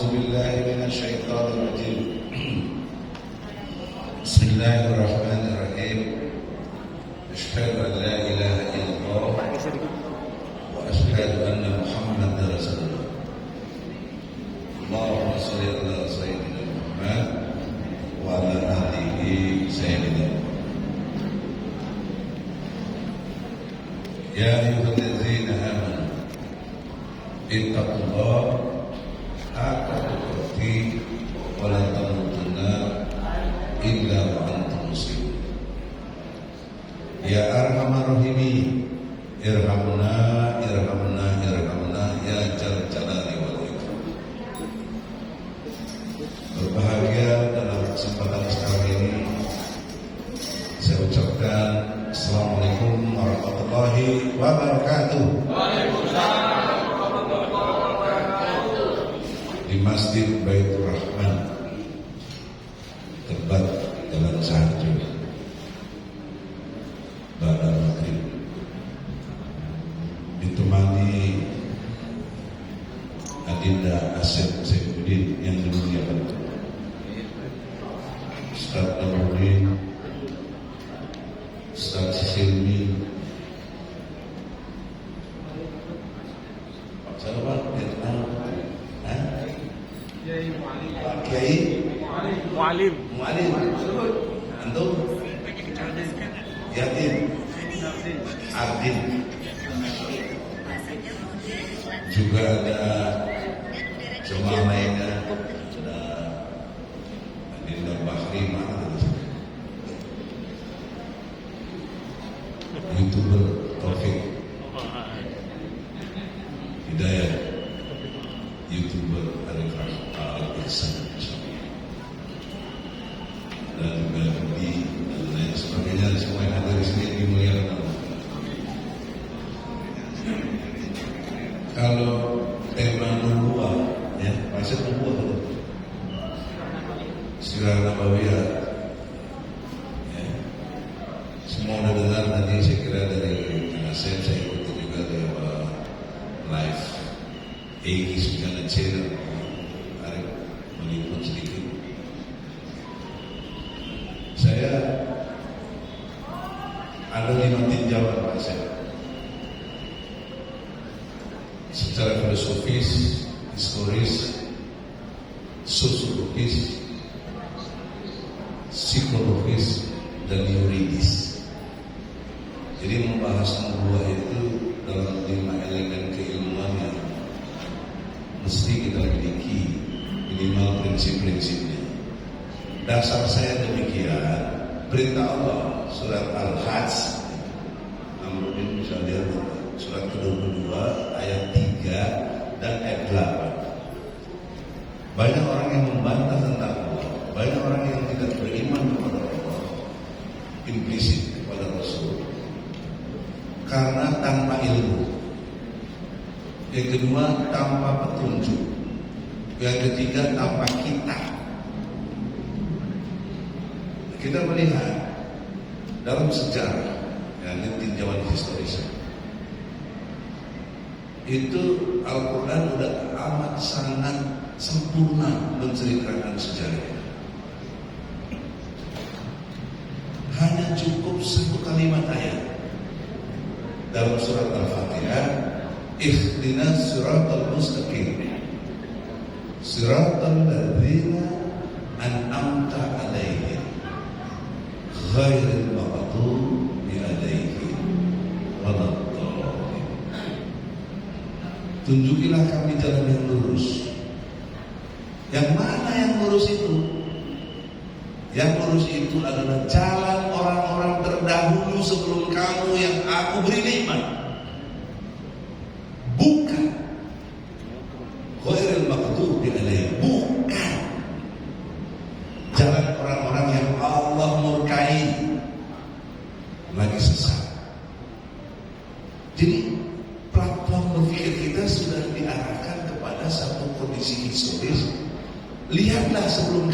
A'udzubillahiminasyaitonirrajim. Bismillahirrahmanirrahim. Asyhadu an la ilaha illallah wa asyhadu anna Muhammadar Rasulullah. Allahumma shalli ala sayyidina Muhammad wa ala alihi sayyidina. Ya ayyuhallazina amanu ittaqullaha haqqa tuqatih wa la tamutunna illa wa antum muslimun. Ya arhamar rahimin, irhamna irhamna irhamna ya jal jalali wal ikram. Berbahagia dalam kesempatan sekarang ini saya ucapkan Assalamualaikum warahmatullahi wabarakatuh. Waalaikumsalam warahmatullahi wabarakatuh. Di Masjid Baitur Rahman, tepat Jalan Sanju, pada maghrib, ditemani Adinda Asep Saifuddin yang dimuliakan Ustaz Namuddin, Ustaz Silmi, siapa? Pak Kiai Mu'alim, antum Yatin Ardin, juga ada jemaah lainnya, ada Adinda Bahri, YouTuber Taufik Hidayat, YouTuber Arif Al-Ihsan, dan juga Budi dan lain sebagainya, semua yang ada di sini dimuliakan Allah. Kalau tema nubuah, ya, maksud nubuah itu sirah nabawiyah, ya, semua udah dengar tadi, saya kira dari Asep, saya ikuti juga dari live Egi Sujana Channel, Arif meliput sedikit. Saya ada 5 tinjauan Pak Asep. Secara filosofis, historis, sosiologis, psikologis, dan yuridis. Jadi membahas nubuah itu dalam 5 elemen keilmuan yang mesti kita miliki, minimal prinsip-prinsipnya. Dasar saya demikian, perintah Allah surat Al-Hajj, Namuddin bisa lihat surat ke-22 ayat 3 dan ayat 8. Banyak orang yang membantah tentang Allah, banyak orang yang tidak beriman kepada Allah, implisit kepada Rasul, karena tanpa ilmu. Yang kedua, tanpa petunjuk. Yang ketiga, tanpa kitab. Kita melihat dalam sejarah, ya, ini tinjauan historis, itu Al-Quran sudah amat sangat sempurna menceritakan sejarah. Hanya cukup 1 kalimat ayat dalam surat Al-Fatihah, ihdinas siratal mustaqim siratal ladzina an'amta alaihim ghairil maghdubi alaihim waladdallin. Tunjukilah kami jalan yang lurus. Yang mana yang lurus itu? Yang lurus itu adalah jalan orang-orang terdahulu sebelum kamu yang aku beri nikmat. Bukan ghairil maghdubi alaihim, bukan jalan orang-orang yang Allah murkai, lagi sesat. Jadi platform berpikir kita sudah diarahkan kepada satu kondisi historis. Lihatlah sebelum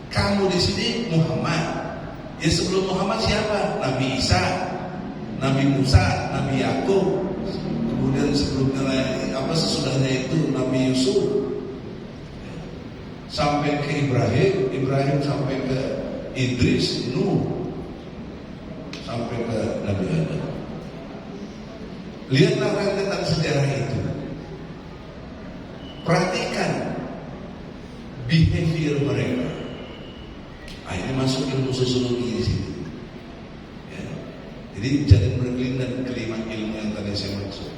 kamu di sini Muhammad. Ya, sebelum Muhammad siapa? Nabi Isa, Nabi Musa, Nabi Yakub. Kemudian sebelumnya sesudahnya itu Nabi Yusuf, sampai ke Ibrahim, Ibrahim sampai ke Idris, Nuh, sampai ke Nabi Adam. Lihatlah rentetan sejarah itu. Perhatikan behavior mereka. Ini masuk ilmu sosiologi di sini. Ya. Jadi jangan berkelim dan kelima ilmu yang tadi saya maksud.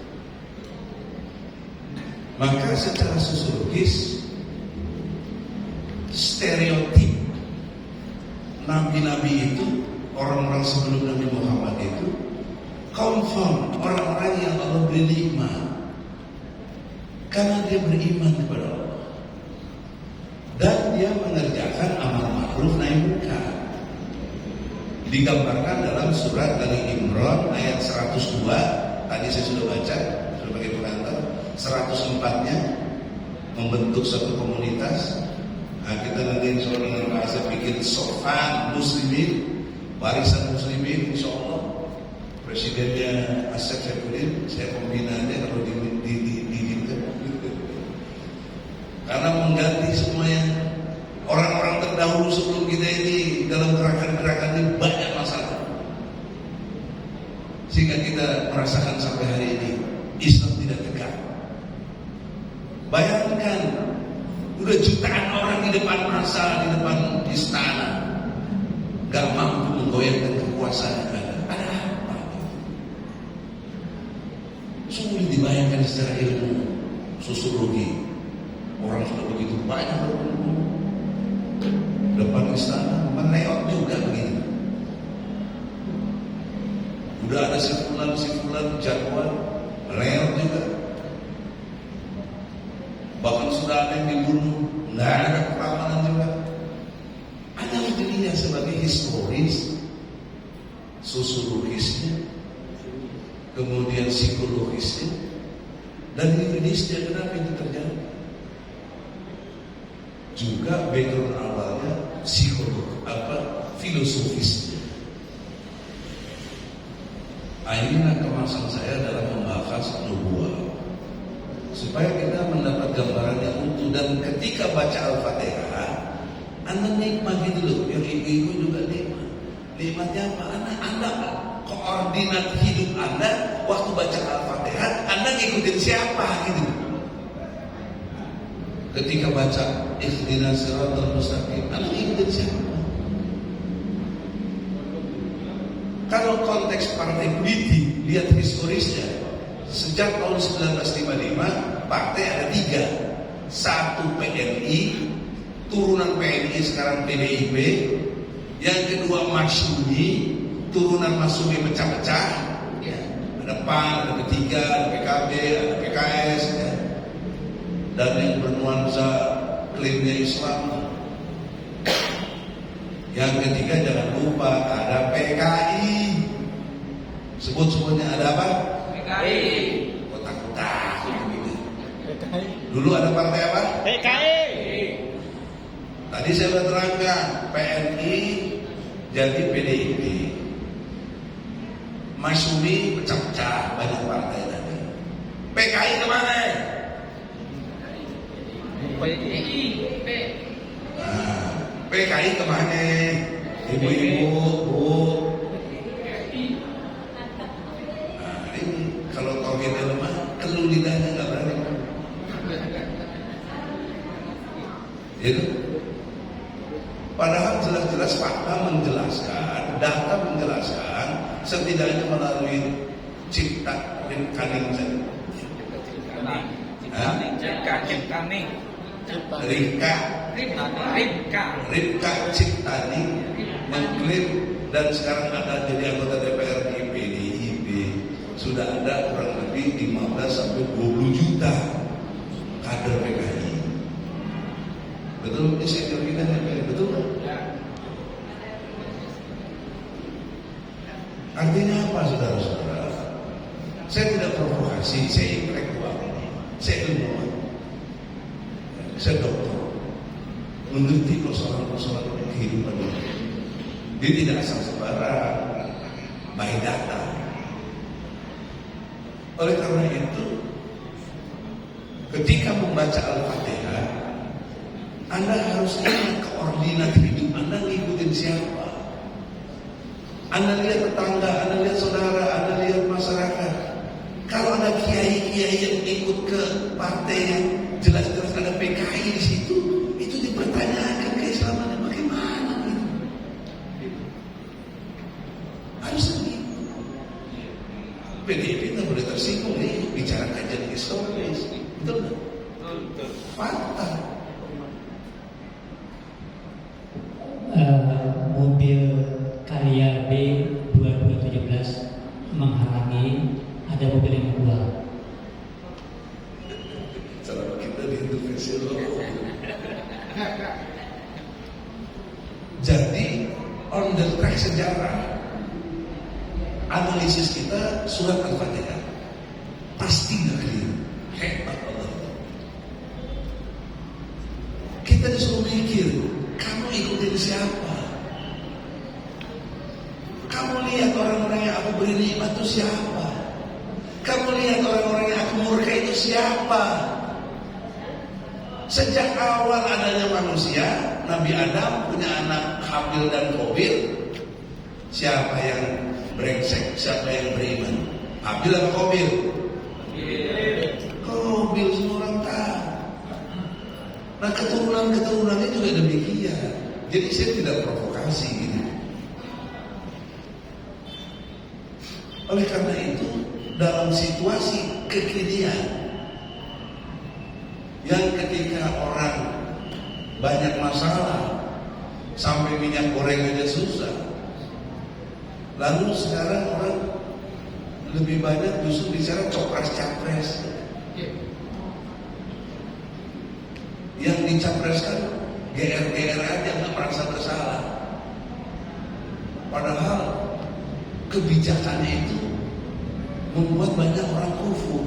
Maka secara sosiologis, stereotip nabi-nabi itu, orang-orang sebelum Nabi Muhammad itu, confirm orang-orang yang Allah beri nikmat karena dia beriman kepada Allah dan dia mengerjakan amal ma'ruf nahi munkar. Digambarkan dalam surat Ali Imran ayat 102. Tadi saya sudah baca sebagai pengantar. 104-nya membentuk satu komunitas. Nah, kita nanti insya Allah dengan bahasa bikin sofan muslimin, barisan muslimin, insya Allah. Presidennya Asep Saifuddin, saya pembinaannya kalau diizinkan. Karena mengganti semuanya orang-orang terdahulu sebelum kita ini dalam gerakan-gerakan ini banyak masalah. Sehingga kita merasakan sampai hari ini Islam tidak tegak. Bayangkan, udah jutaan orang di depan masa, di depan istana, gak mampu menggoyahkan kekuasaan yang ada. Ada apa? Sulit dibayangkan secara ilmu sosiologi. Orang sudah begitu banyak berkumpul depan istana, meneot juga begini. Udah ada si fulan jadwal, meneot juga. Bahkan sudah ada yang dibunuh, nggak ada keamanan juga. Ada yang dilihat sebagai historis, sosiologisnya, kemudian psikologisnya, dan yuridisnya. Kenapa itu terjadi? Juga background awalnya filosofisnya. Inilah kemasan saya dalam membahas nubuah, supaya kita mendapat gambaran yang utuh. Dan ketika baca Al-Fatihah, Anda nikmati dulu. Yang ibu-ibu juga nikmat. Nikmatnya apa? Anda koordinat hidup Anda waktu baca Al-Fatihah, Anda ngikutin siapa gitu. Ketika baca ihdinas siratal mustaqim, Anda ngikutin siapa? Kalau konteks partai politik, lihat historisnya. Sejak tahun 1955, partai ada 3. 1 PNI, turunan PNI sekarang PDIP. Yang kedua Masyumi, turunan Masyumi pecah-pecah. Ya. Ada PAN, ada P3, ada PKB, ada PKS. Ya. Dan yang bernuansa klaimnya Islam. Yang ketiga jangan lupa ada PKI. Sebut semuanya, ada apa? PKI. Kotak-kotak gitu. Dulu ada partai apa? PKI. Tadi saya sudah terangkan, PNI jadi PDIP. Masyumi pecah-pecah, banyak partai tadi. PKI kemana? PKI kemana? Ibu-ibu, Bu. Ini kalau tauhidnya lemah, kelu lidahnya nggak berani. Itu. Padahal jelas-jelas fakta menjelaskan, data menjelaskan, setidaknya melalui cipta dan kaning saja. Ripka Ciptani mengklaim dan sekarang ada jadi anggota DPR di PDIP. Sudah ada kurang lebih 15 sampai 20 juta kader PKI. Betul ini senior kita betul kan? Artinya apa saudara-saudara? Saya tidak provokasi, saya intelektual, saya ilmuwan, saya dokter, mengerti persoalan-persoalan kehidupan ini. Dia tidak asal sembarang, by data. Oleh karena itu, ketika membaca Al-Fatihah, Anda harus ingat koordinat hidup Anda ngikutin siapa. Anda lihat tetangga, Anda lihat saudara, Anda lihat masyarakat. Kalau ada kiai-kiai yang ikut ke partai yang jelas-jelas ada PKI di situ, itu dipertanyakan keislamannya bagaimana gitu. Harus begitu. PDIP nggak boleh tersinggung nih bicara kajian historis, betul nggak? Fakta. Mobil Karya B 2217 menghalangi ada mobil yang keluar. Selama kita diintervensi loh. Jadi on the track sejarah, analisis kita surat Al-Fatihah pasti nggak keliru. Hebat Allah. Kita disuruh mikir, kamu ikutin siapa? Kamu lihat orang-orang yang aku beri nikmat itu siapa? Kamu lihat orang-orang yang aku murka itu siapa? Sejak awal adanya manusia, Nabi Adam punya anak Habil dan Qabil. Siapa yang brengsek? Siapa yang beriman? Habil atau Qabil? Qabil, semua orang tahu. Nah, keturunan-keturunannya juga demikian. Jadi saya tidak provokasi gitu. Oleh karena itu, dalam situasi kekinian yang ketika orang banyak masalah, sampai minyak goreng aja susah, lalu sekarang orang lebih banyak justru bicara copres-capres. Yang dicapreskan GR-GR aja, nggak merasa bersalah. Padahal kebijakannya itu membuat banyak orang kufur,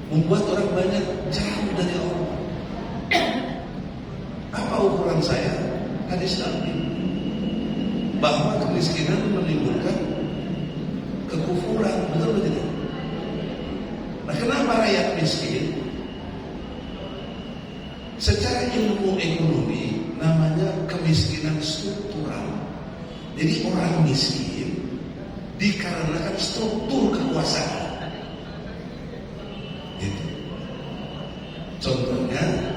membuat orang banyak jauh dari Allah. Apa ukuran saya? Hadis Nabi bahwa kemiskinan menimbulkan kekufuran, betul tidak? Nah, kenapa rakyat miskin? Secara ilmu ekonomi namanya kemiskinan struktural. Jadi orang miskin dikarenakan struktur kekuasaan. Gitu. Contohnya,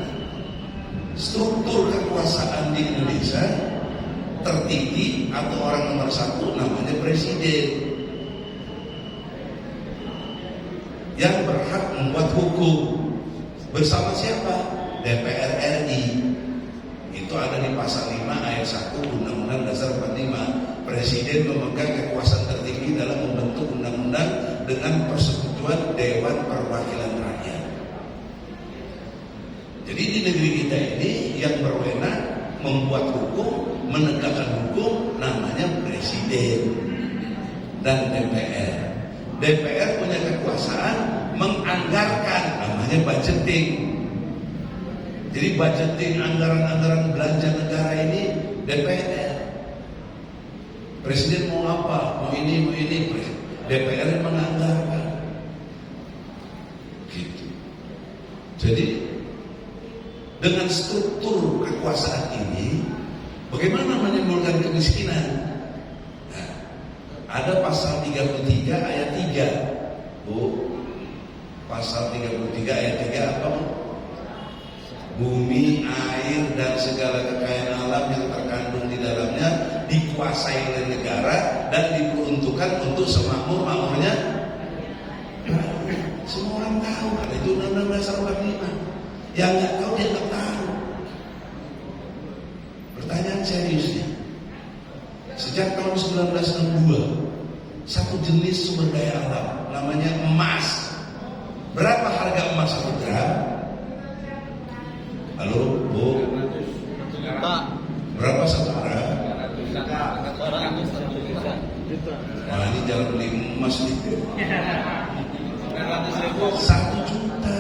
struktur kekuasaan di Indonesia tertinggi atau orang nomor satu namanya presiden, yang berhak membuat hukum bersama siapa? DPR RI. Itu ada di pasal 5 ayat 1 Undang-Undang Dasar 45. Presiden memegang kekuasaan tertinggi dalam membentuk undang-undang dengan persetujuan Dewan Perwakilan Rakyat. Jadi di negeri kita ini yang berwenang membuat hukum, menegakkan hukum namanya Presiden dan DPR. DPR punya kekuasaan menganggarkan, namanya budgeting. Jadi budgeting anggaran-anggaran belanja negara ini DPR. Presiden mau apa? Mau ini, DPR yang menganggarkan. Gitu. Jadi dengan struktur kekuasaan ini, bagaimana menimbulkan kemiskinan? Nah, ada pasal 33 ayat 3. Bu, pasal 33 ayat 3 apa? Bumi, air, dan segala kekayaan alam yang terkandung di dalamnya dikuasai oleh negara dan diperuntukkan untuk semakmur-makmurnya. Semua orang tahu, ada itu Undang-Undang Dasar 45. Yang nggak tahu dia nggak tahu. Pertanyaan seriusnya, sejak tahun 1962 satu jenis sumber daya alam namanya emas. Berapa harga emas 1 gram? Halo, Bu. Berapa 1 gram? Wah, ini jangan beli emas nih. 1 juta.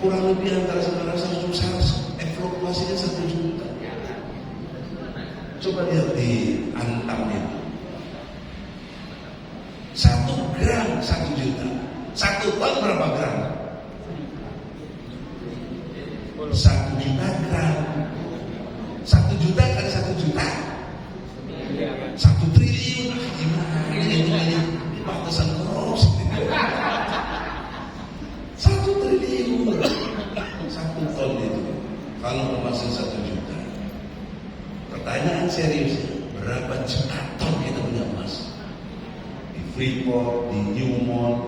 Kurang lebih antara 100 fluktuasinya 1 juta. Coba lihat di Antamnya. 1 gram 1 juta. 1 ton berapa gram? 1 juta gram. 1 juta kali 1 juta 1 triliun. Gimana ini pantesan korupsi. 1 triliun 1 ton itu kalau memasak 1 juta. Pertanyaan serius, berapa juta ton kita punya emas? Di Freeport, di Newmont,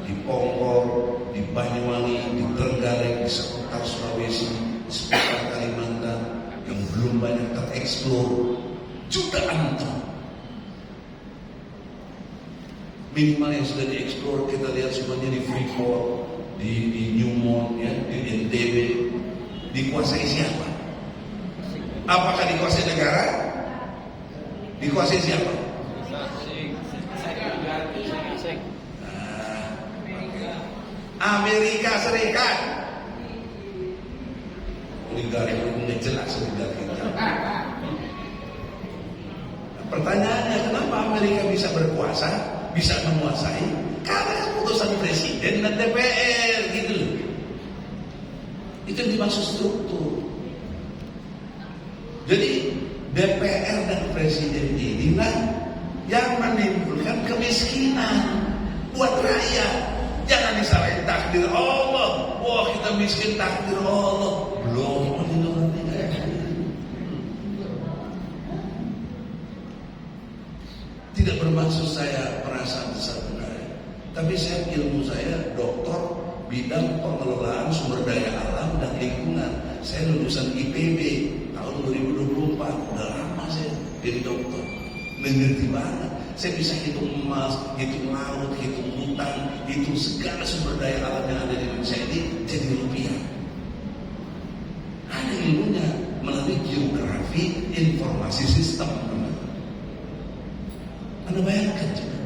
di Ponggol, di Banyuwangi, di Trenggalek, di seputar Sulawesi, di seputar Kalimantan yang belum banyak tereksplor, jutaan ton. Minimal yang sudah dieksplor kita lihat semuanya di Freeport, di Newmont, ya, di NTB. Dikuasai siapa? Apakah dikuasai negara? Dikuasai siapa? Amerika Serikat. Oligarki ini jelas oligarki. Pertanyaannya, kenapa Amerika bisa berkuasa, bisa menguasai? Karena keputusan presiden dan DPR, gitu. Itu yang dimaksud struktur. Jadi DPR dan presiden inilah yang menimbulkan kemiskinan buat rakyat. Jangan disalahin takdir Allah. Wah, kita miskin takdir Allah. Belum tidak bermaksud saya merasa besar benar. Tapi saya ilmu saya doktor bidang pengelolaan sumber daya alam dan lingkungan. Saya lulusan IPB tahun 2024. Udah lama saya jadi dokter. Mengerti banget. Saya bisa hitung emas, hitung laut, hitung hutan, hitung segala sumber daya alam yang ada di Indonesia ini jadi rupiah. Ada ilmunya melalui geografi informasi sistem. Anda bayangkan juga.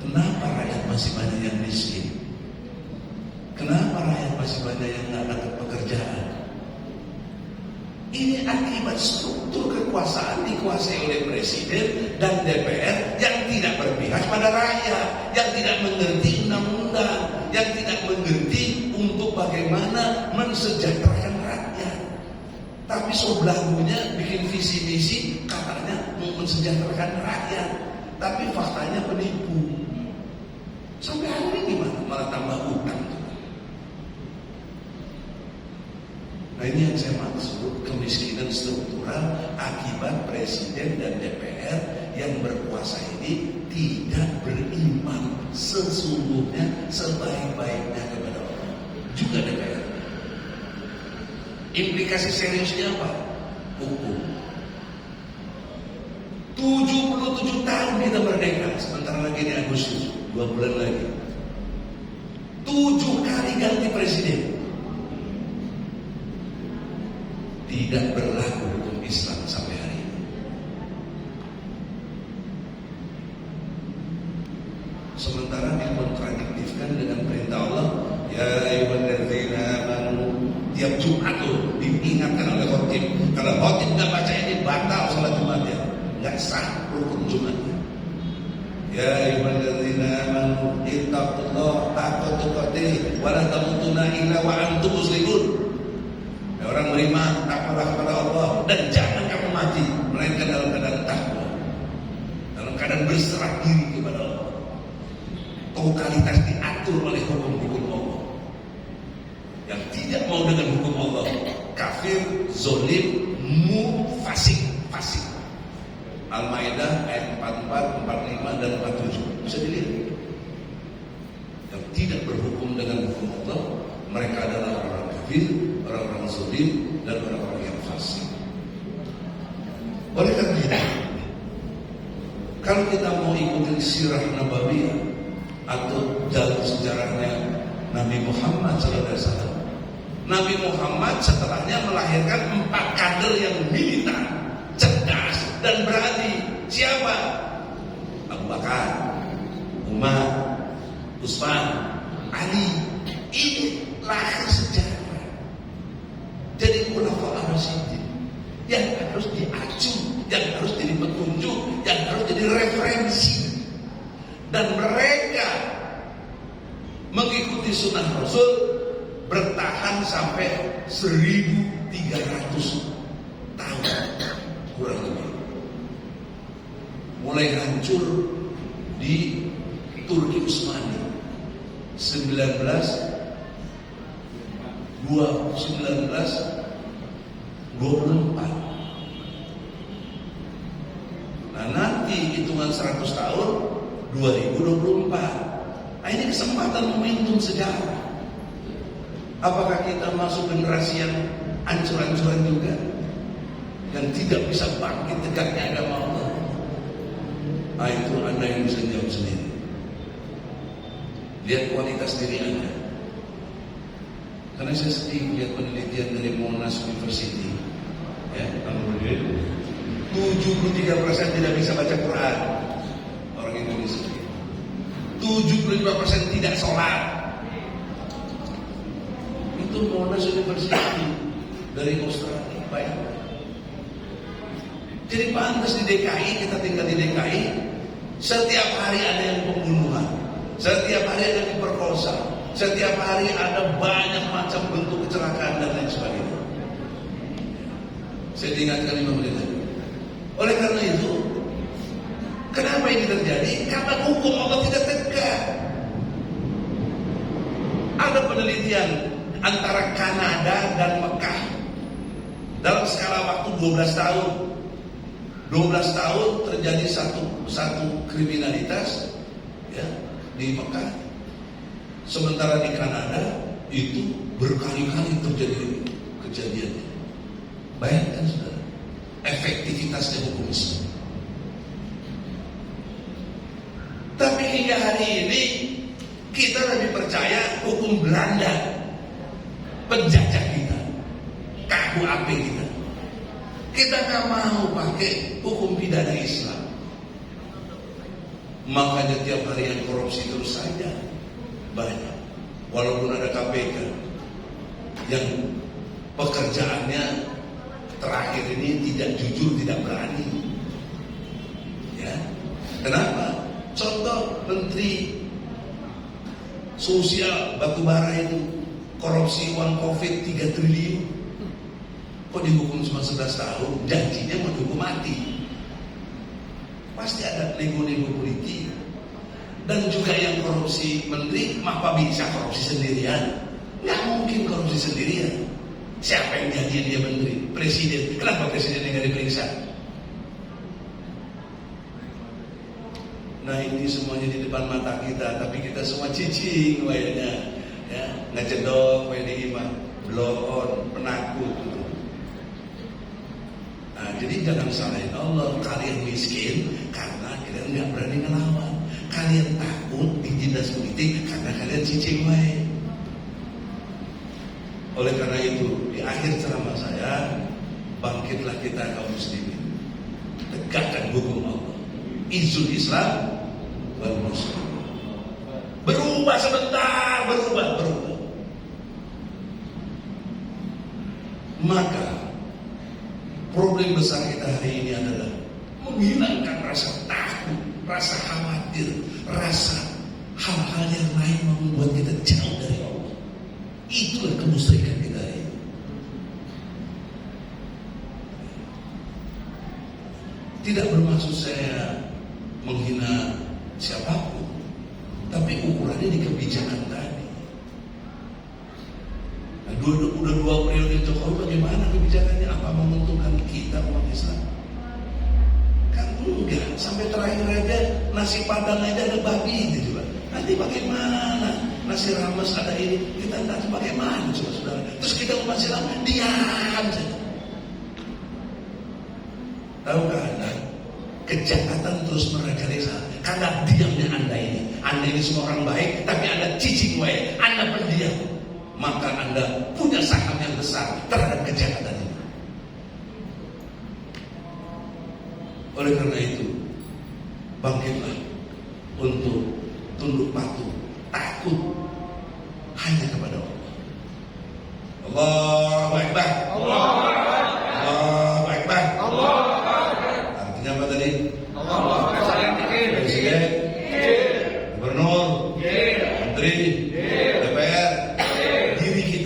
Kenapa rakyat masih banyak yang miskin? Kenapa rakyat masih banyak yang nggak dapat pekerjaan? Ini akibat struktur kekuasaan dikuasai oleh presiden dan DPR yang tidak berpihak pada rakyat, yang tidak mengerti undang-undang, yang tidak mengerti untuk bagaimana mensejahterakan rakyat. Tapi sebelahnya bikin visi misi katanya mau mensejahterakan rakyat, tapi faktanya penipu. Sampai hari ini gimana? Malah tambah utang. Nah, ini yang saya maksud, kemiskinan struktural akibat presiden dan DPR yang berkuasa ini tidak beriman sesungguhnya sebaik-baiknya kepada Allah. Juga DPR. Implikasi seriusnya apa? Hukum. 77 tahun kita merdeka, sebentar lagi di Agustus, 2 bulan lagi. 7 kali ganti presiden. Tidak berlaku hukum Islam sampai hari ini. Sementara dikontradiktifkan dengan perintah Allah, ya ayyuhalladzina amanu. Tiap Jumat tuh diingatkan oleh khotib. Kalau khotib nggak baca ini batal salat Jumatnya, nggak sah rukun Jumatnya. Ya ayyuhalladzina amanu ittaqullaha haqqa tuqatih wa la tamutunna illa wa antum muslimun. Orang beriman, takwalah kepada Allah dan jangan kamu mati melainkan dalam keadaan takwa, dalam keadaan berserah diri kepada Allah. Totalitas diatur oleh hukum-hukum Allah. Yang tidak mau dengan hukum Allah, kafir, zolim, fasik. Al-Maidah ayat 44, 45 dan 47 bisa dilihat. Yang tidak berhukum dengan hukum Allah, mereka adalah orang kafir, orang-orang zolim, dan orang-orang yang fasik. Oleh karena itu, kalau kita mau ikuti sirah Nabawiyah atau jalur sejarahnya Nabi Muhammad SAW, Nabi Muhammad setelahnya melahirkan 4 kader yang militan, cerdas, dan berani. Siapa? Abu Bakar, Umar, Utsman, Ali. Ini lahir sejarah. Jadi khulafaur rasyidin yang harus diacu, yang harus jadi petunjuk, yang harus jadi referensi. Dan mereka mengikuti sunnah Rasul bertahan sampai 1300 tahun kurang lebih. Mulai hancur di Turki Utsmani 1924. Nah, nanti hitungan 100 tahun 2024. Nah, ini kesempatan momentum sejarah. Apakah kita masuk generasi yang ancur-ancuran juga, yang tidak bisa bangkit tegaknya agama Allah? Nah, itu Anda yang bisa jawab sendiri. Lihat kualitas diri Anda. Karena saya sedih lihat penelitian dari Monash University, ya, 73% tidak bisa baca Quran orang Indonesia. 75% tidak sholat. Itu Monash University dari Australia. Baik. Jadi pantas di DKI, kita tinggal di DKI, setiap hari ada yang pembunuhan, setiap hari ada yang diperkosa, setiap hari ada banyak macam bentuk kecelakaan dan lain sebagainya. Saya diingatkan 5 menit lagi. Oleh karena itu, kenapa ini terjadi? Karena hukum Allah tidak tegak. Ada penelitian antara Kanada dan Mekah dalam skala waktu 12 tahun. 12 tahun terjadi satu kriminalitas, ya, di Mekah. Sementara di Kanada itu berkali-kali terjadi kejadian. Bayangkan saudara, efektivitasnya hukum Islam. Tapi hingga hari ini kita lebih percaya hukum Belanda, penjajah kita, KUHP kita. Kita nggak mau pakai hukum pidana Islam. Makanya tiap hari yang korupsi terus saja banyak. Walaupun ada KPK yang pekerjaannya terakhir ini tidak jujur, tidak berani. Ya, kenapa? Contoh Menteri Sosial Batubara itu korupsi uang COVID 3 triliun. Kok dihukum cuma 11 tahun? Janjinya mau dihukum mati. Pasti ada nego-nego politik. Dan juga yang korupsi menteri, apa bisa korupsi sendirian? Nggak mungkin korupsi sendirian. Siapa yang janjiin dia menteri? Presiden. Kenapa presidennya nggak diperiksa? Nah, ini semuanya di depan mata kita, tapi kita semua cicing wayanya, ya, ngecedok wayanya imam, blow on, penakut. Nah, jadi jangan salahin Allah. Kalian miskin karena kalian nggak berani ngelawan. Kalian takut ditindas politik karena kalian cicing wae. Oleh karena itu, di akhir ceramah saya, bangkitlah kita kaum muslimin, tegakkan hukum Allah. Izul Islam wal Muslim. Berubah sebentar, berubah. Maka problem besar kita hari ini adalah menghilangkan rasa takut, rasa khawatir, rasa hal-hal yang lain membuat kita jauh dari Allah. Itulah kemusyrikan kita ini. Tidak bermaksud saya menghina siapapun, tapi ukurannya di kebijakan tadi. Nah, udah 2 periode Jokowi, bagaimana kebijakannya? Apa menguntungkan kita umat Islam? Kan enggak. Sampai terakhir aja nasi padang aja ada babi itu juga. Nanti bagaimana? Nasi rames ada ini, kita nanti bagaimana coba saudara? Terus kita umat Islam diam saja. Tahukah Anda? Kejahatan terus merajalela karena diamnya Anda ini. Anda ini semua orang baik, tapi Anda cicing wae, Anda pendiam. Maka Anda punya saham yang besar terhadap kejahatan ini. Oleh karena itu, bangkitlah untuk tunduk patuh, takut hanya kepada Allah. Allahu Akbar. Allahu Akbar. Artinya apa tadi? Presiden, gubernur, menteri, DPR, diri kita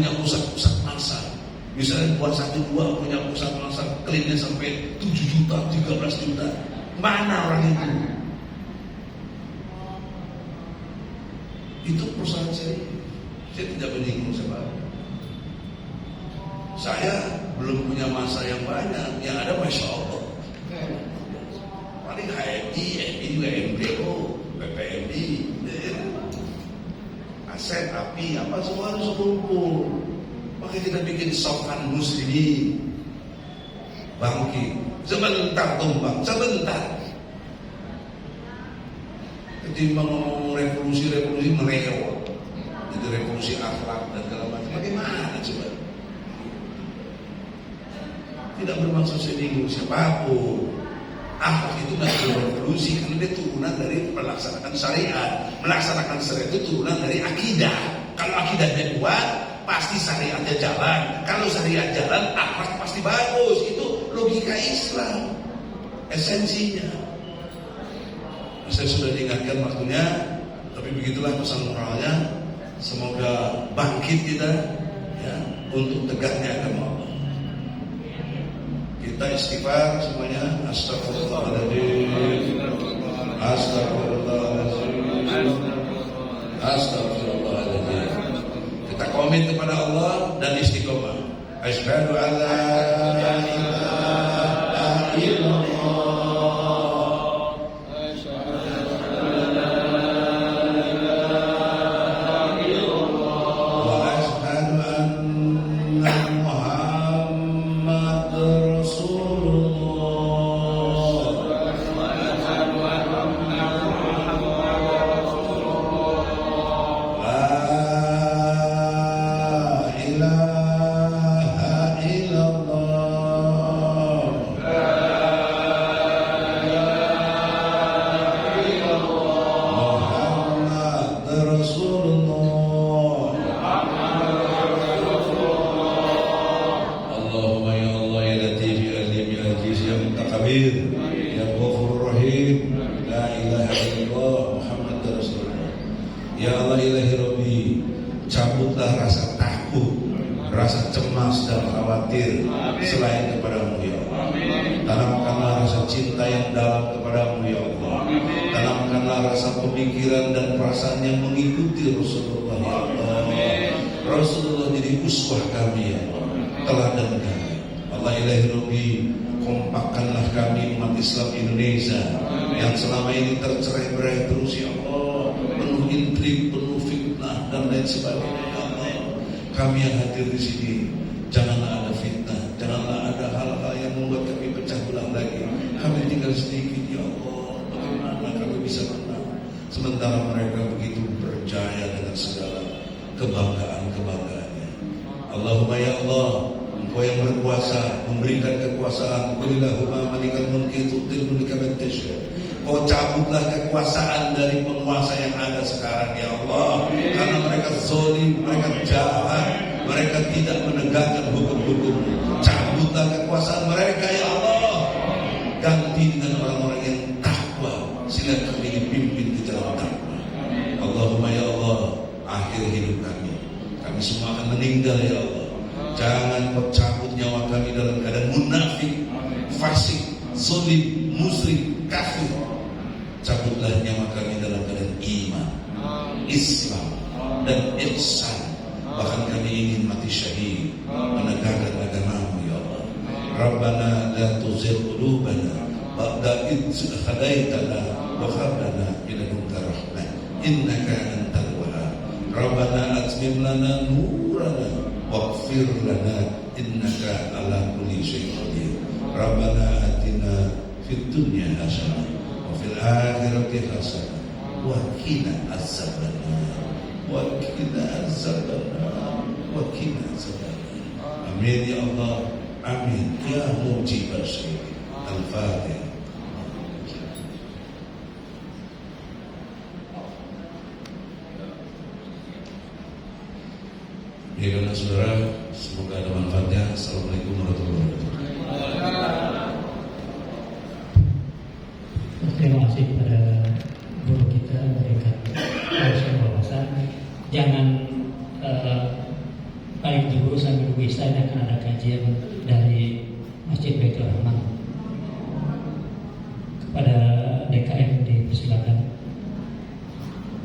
punya pusat massa. Misalnya buat 1-2 punya pusat massa, klaimnya sampai 7 juta, 13 juta. Mana orang itu? Itu perusahaan saya tidak menyinggung siapa. Saya belum punya masa yang banyak, yang ada Masya Allah. Paling HMI, MI juga MBO, PPMI, aset, api, apa semua harus kumpul. Makanya kita bikin Sofan Muslimin, bangkit. Sebentar tumbang, sebentar. Ketimbang ngomong revolusi melewat. Jadi revolusi akhlak dan segala macam. Bagaimana coba? Tidak bermaksud menyinggung siapapun. Akhlak itu tidak revolusi karena dia turunan dari melaksanakan syariat. Melaksanakan syariat itu turunan dari akidah. Kalau akidahnya kuat, pasti syariatnya jalan. Kalau syariat jalan, akhlak pasti bagus. Itu logika Islam, esensinya. Saya sudah diingatkan waktunya, tapi begitulah pesan moralnya. Semoga bangkit kita ya, untuk tegaknya agama Allah. Kita istighfar semuanya. Astagfirullahaladzim, astagfirullahaladzim, astagfirullahaladzim. Kita komit kepada Allah dan istiqomah. Asyhadu an la ilaha illallah ya Ghafur Rahim, la ilaha illallah Muhammad Rasulullah. Ya Allah ilahi Rabbi, cabutlah rasa takut, rasa cemas dan khawatir selain kepadamu ya Allah. Tanamkanlah rasa cinta yang dalam kepadamu ya Allah. Tanamkanlah rasa pemikiran dan perasaan yang mengikuti Rasulullah ya Allah. Rasulullah jadi uswah kami ya Allah, teladan kami. Allah ilahi Rabbi, kompakkanlah kami umat Islam Indonesia yang selama ini tercerai-berai terus ya Allah, penuh intrik, penuh fitnah dan lain sebagainya ya Allah. Kami yang hadir di sini, janganlah ada fitnah, janganlah ada hal-hal yang membuat kami pecah belah lagi. Kami tinggal sedikit ya Allah, bagaimana kami bisa menang sementara mereka begitu berjaya dengan segala kebanggaan-kebanggaannya. Allahumma ya Allah, Engkau yang berkuasa memberikan kekuasaan. Qulillahumma malikal mulki tu'til mulka man tasha. Kau cabutlah kekuasaan dari penguasa yang ada sekarang ya Allah, karena mereka zalim, mereka jahat, mereka tidak menegakkan hukum-hukum. Cabutlah kekuasaan mereka ya Allah, ganti dengan orang-orang yang takwa. Sila kami dipimpin ke jalan takwa. Allahumma ya Allah, akhir hidup kami semua akan meninggal ya Allah. Jangan kau cabut nyawa kami dalam keadaan munafik, fasik, zalim, musyrik, kafir. Cabutlah nyawa kami dalam keadaan iman, Islam dan ihsan. Bahkan kami ingin mati syahid menegakkan agama-Mu ya Allah. Rabbana la tuzigh qulubana ba'da idh hadaitana wa hab lana min ladunka rahmah innaka antal wahhab. Rabbana atmim lana nurana waghfir lana innaka ala kulli syai'in qadir. Rabbana atina fid dunya hasanah wa fil akhirati hasanah wa qina azabannar wa qina azabannar wa qina azabannar. Amin ya Allah, amin ya mujibal syai'in. Al-Fatihah. Baiklah saudara, semoga ada manfaatnya. Assalamualaikum warahmatullahi wabarakatuh. Terima kasih kepada guru kita memberikan wawasan. Jangan paling dulu sambil bisa akan ada kajian dari Masjid Baitur Rahman.